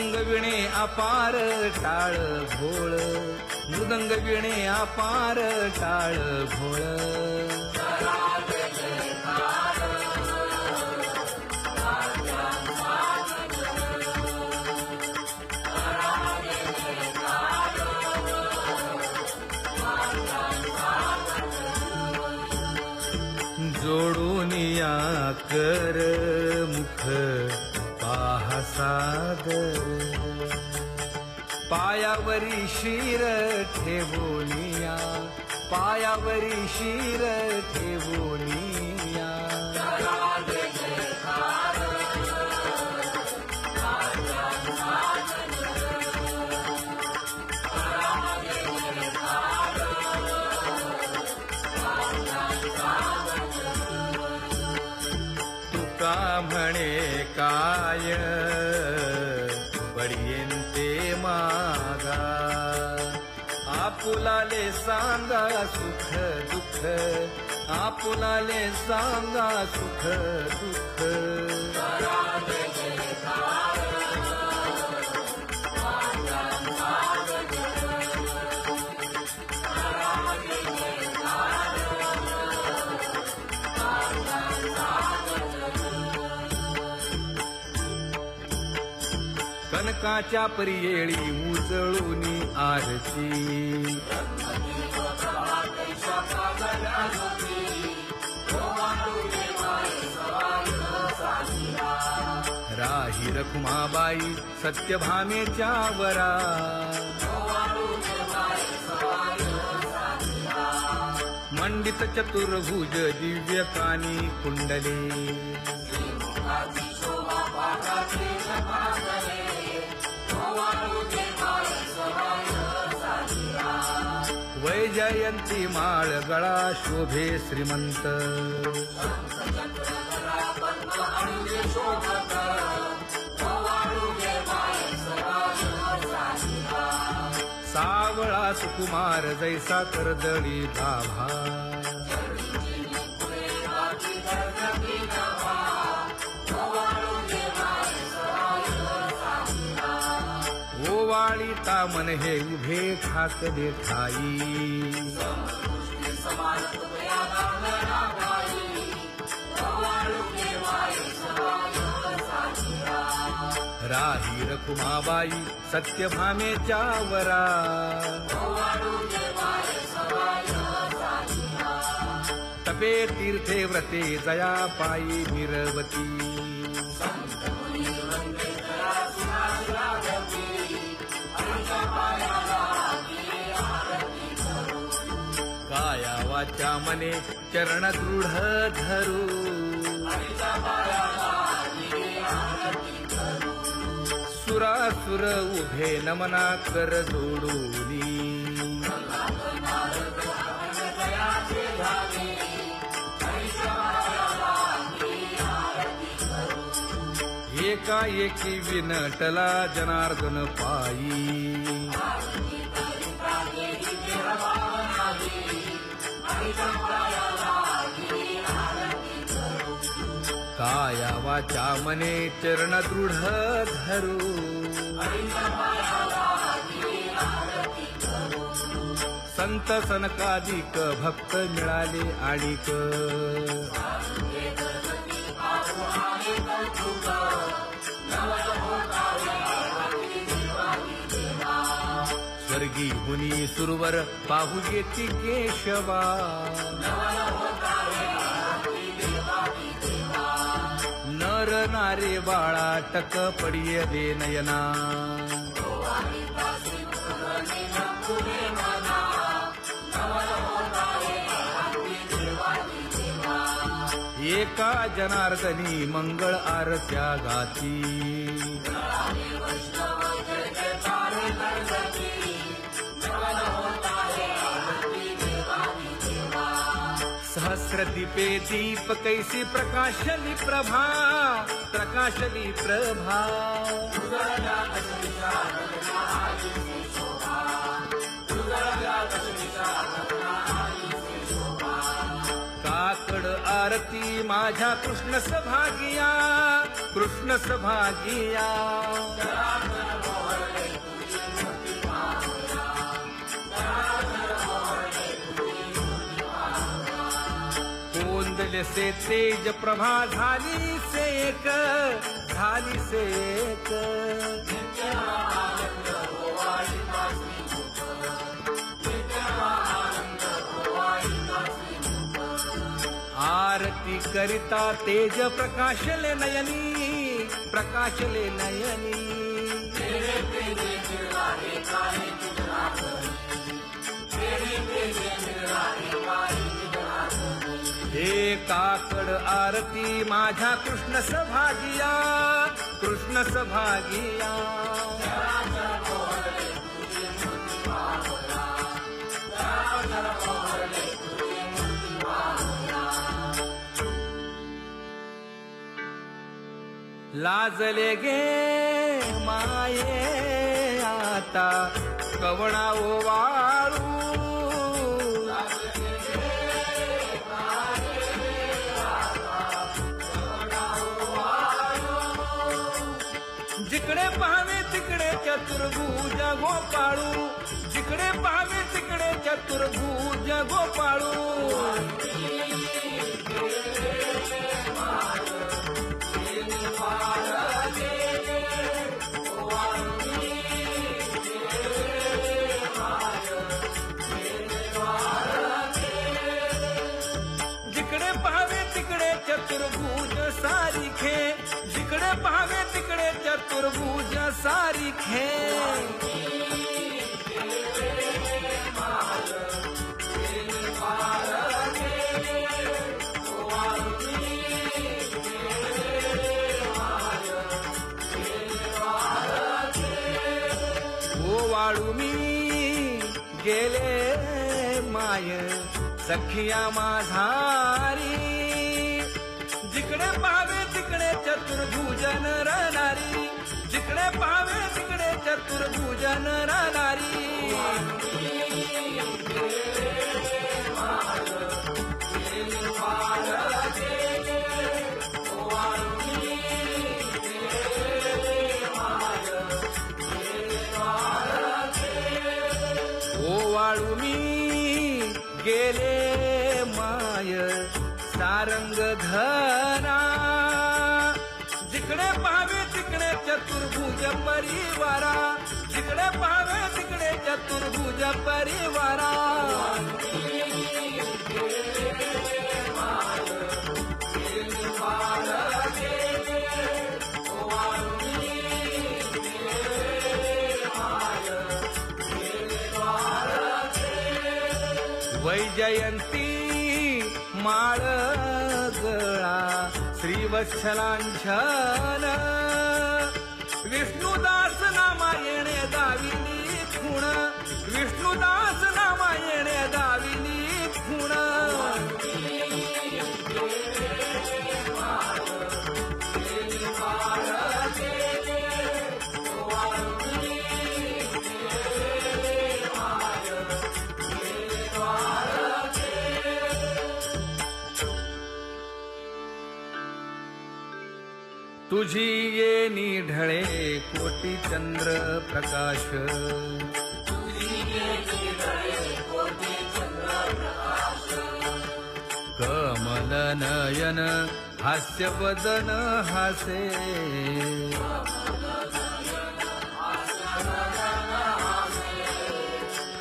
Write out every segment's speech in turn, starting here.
मृदंग विणे अपार टाळ भोळ, मृदंग विणे अपार टाळ भोळ. जोडून या कर मुख पाहा सादर, पायावरी शिर ठेवोनिया, पायावरी शिर ठेवोनिया. तुका म्हणे काय पडियेन ते मागा, आपुलाले सांगा सुख दुःख, आपुलाले सांगा सुख दुःख. कनकाच्या परियेळी उजळूनी आरती, राही रखुमाबाई सत्यभामेच्या वरा, मंडित चतुर्भुज दिव्य कानी कुंडले, वैजयंती माळ गळा शोभे श्रीमंत, सावळा सुकुमार जैसा कर्दळी गाभा, ओवाळी तामन हे उभे ठाकले ठाई, राही रखुमाबाई सत्यभामेच्या वरा, तपे तीर्थे व्रते जया पायी निरवती, काया वाचा मने चरण दृढ धरू, सुरासुर उभे नमना कर जोडूनी, एकाएकी विनटला जनार्दन पायी, काया वाचा मने चरण दृढ धरू, संत सनकादिक भक्त मिळाले आणिक, स्वर्गी हुनी सुरवर पाहू येती केशवा, नर नारे बाळा टक पडिये दे नयना, एका जनार्दनी मंगळ आरत्या गाती, सहस्र दीपे दीप कैसी प्रकाशली प्रभा, प्रकाशली प्रभा. काकड आरती माझ्या कृष्ण सभागिया, कृष्ण सभागिया. तेजसे तेज प्रभा झाली सेक, झाली सेक. आरती करिता तेज प्रकाशले नयनी, प्रकाशले नयनी. हे काकड आरती माझ्या कृष्ण सभागिया, कृष्ण सभागिया. लाजले गे माये आता कवणा ओवाळू. जिकडे पाहावे तिकडे चतुर्भुज गोपाळू, जिकडे पाहावे तिकडे चतुर्भुज गोपाळू. जिकडे पाहावे तिकडे चतुर्भुज सारिखे, जिकडे पाहावे तिकडे चतुर्भुज सारिखे. ओवाळू मी गेले माय सखिया माझारी. जिकडे पाहावे तिकडे चतुर्भुज नरनारी, जिकडे पाहावे तिकडे चतुर्भुज नरनारी. ओवाळू मी गेले माय सारंग धरा. जिकडे पाहावे तिकडे चतुर्भुज परिवारा, जिकडे पाहावे तिकडे चतुर्भुज परिवारा. वैजयंती माळ गळा श्रीवत्सलांछन. विष्णुदास नामायणे दाविली खूण, विष्णुदास नामायणे दाविली खूण. तुझी येणी ढळे कोटी चंद्र प्रकाश. कमल नयन हास्य वदन हासे.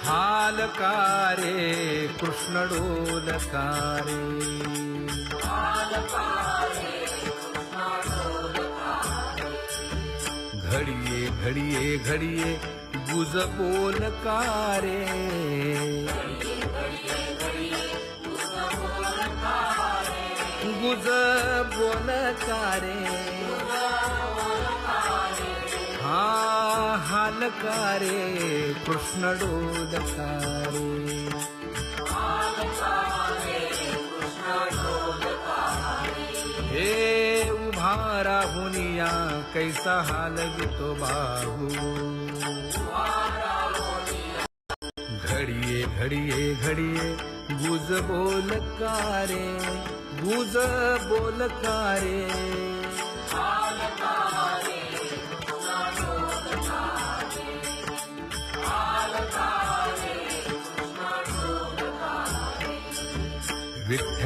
हालकारे कृष्ण डोलकारे. घडिये घडिये घडिये गुज बोलकारे. गुज बोलकारे. हा हालकारे कृष्ण डोलकारे. हे उभा राहुनिया कैसा हालवितो बाहू. घडिये घडिये घडिये गुज बोलकारे, गुज बोलकारे. विठ्ठल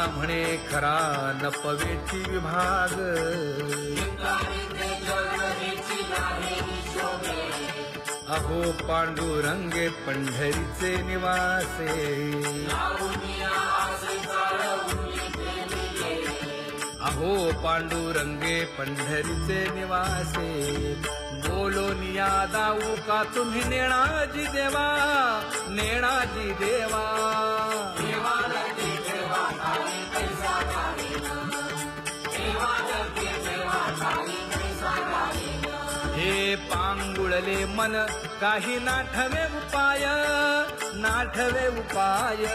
म्हणे खरा नपवेची विभाग अहो पांडुरंगे पंढरीचे निवासे अहो पांडुरंगे पंढरीचे निवासे बोलोनिया दाऊ का तुम्ही नेणाजी देवा नेणाजी देवा हे पांगुळले मन काही नाठवे उपाय नाठवे उपाय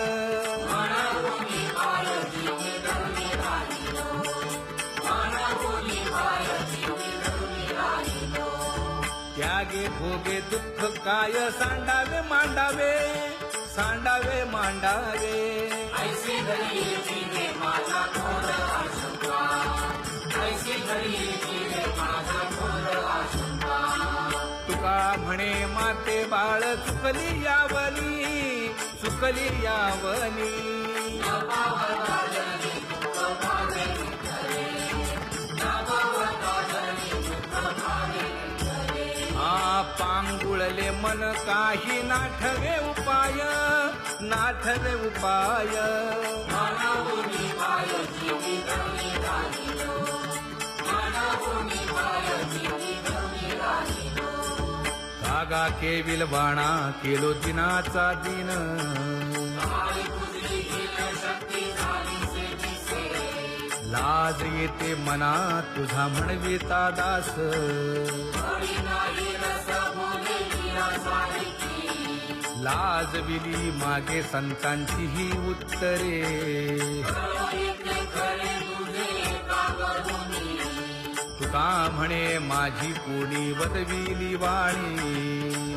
त्यागे भोगे दुःख काय सांडावे मांडावे सांडावे मांडावे ऐसी घरी जीवे माझा थोर आशंका ऐसी घरी जीवे माझा थोर आशंका तुका म्हणे माते बाळ चुकली यावनी चुकली यावनी पांगुळले मन काही नाठवे उपाय नाठवे उपाय कागा केविल बाणा केलो दिनाचा दिन लाज येते मना तुझा म्हणविता दास लाज विली मागे संतांची ही उत्तरे तुका म्हणे माझी कोणी वदविली वाणी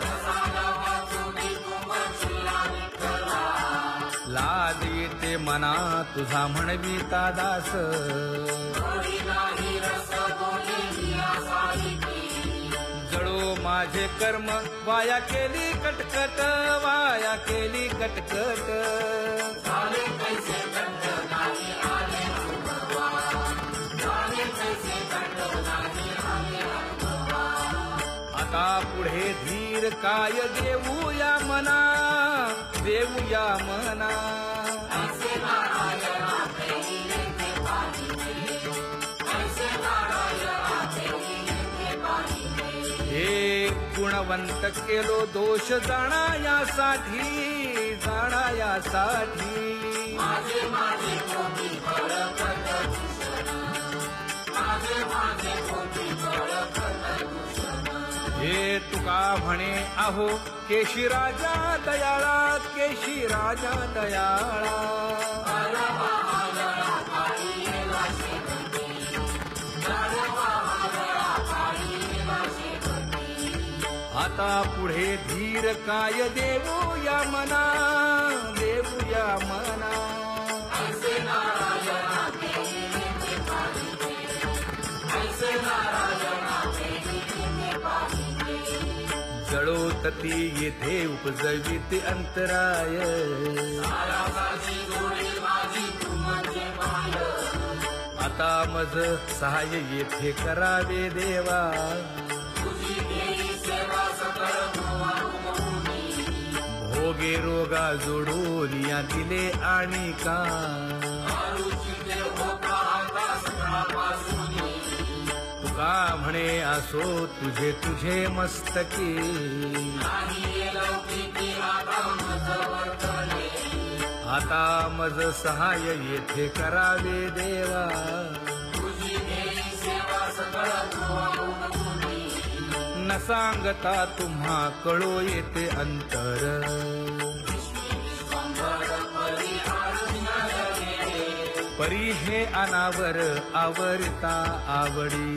लाज येते मना तुझा म्हणविता दास जळो माझे कर्म वाया केली कटकट वाया केली कटकट आता पुढे धीर काय देऊया मना देऊया मना हे गुणवंत केलो दोष जाणायासाठी जाणायासाठी हे तुका म्हणे अहो केशी राजा दयाळा केशी राजा दयाळा आता पुढे धीर काय देऊया मना देऊया मना जळोतती येथे उपजविते अंतराय आता मज सहाय्य येथे करावे देवा भोगे रोगा जोडून या दिले आणि का तुका म्हणे असो तुझे तुझे मस्तकी आता मज सहाय्य येथे करावे देवा न सांगता तुम्हा कळो येते अंतर परी हे अनावर आवरता आवडी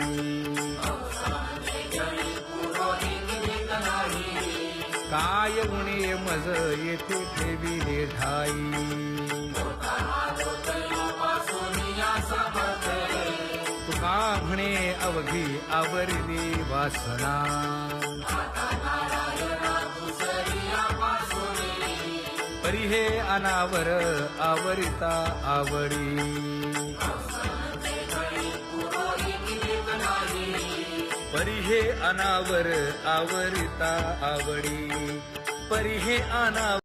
काय उणे मज येथे ठेविले ठाई तुका म्हणे अवघी आवरली वासना परी हे अनावर आवरिता आवडी परी हे अनावर आवरिता आवडी परी हे अनावर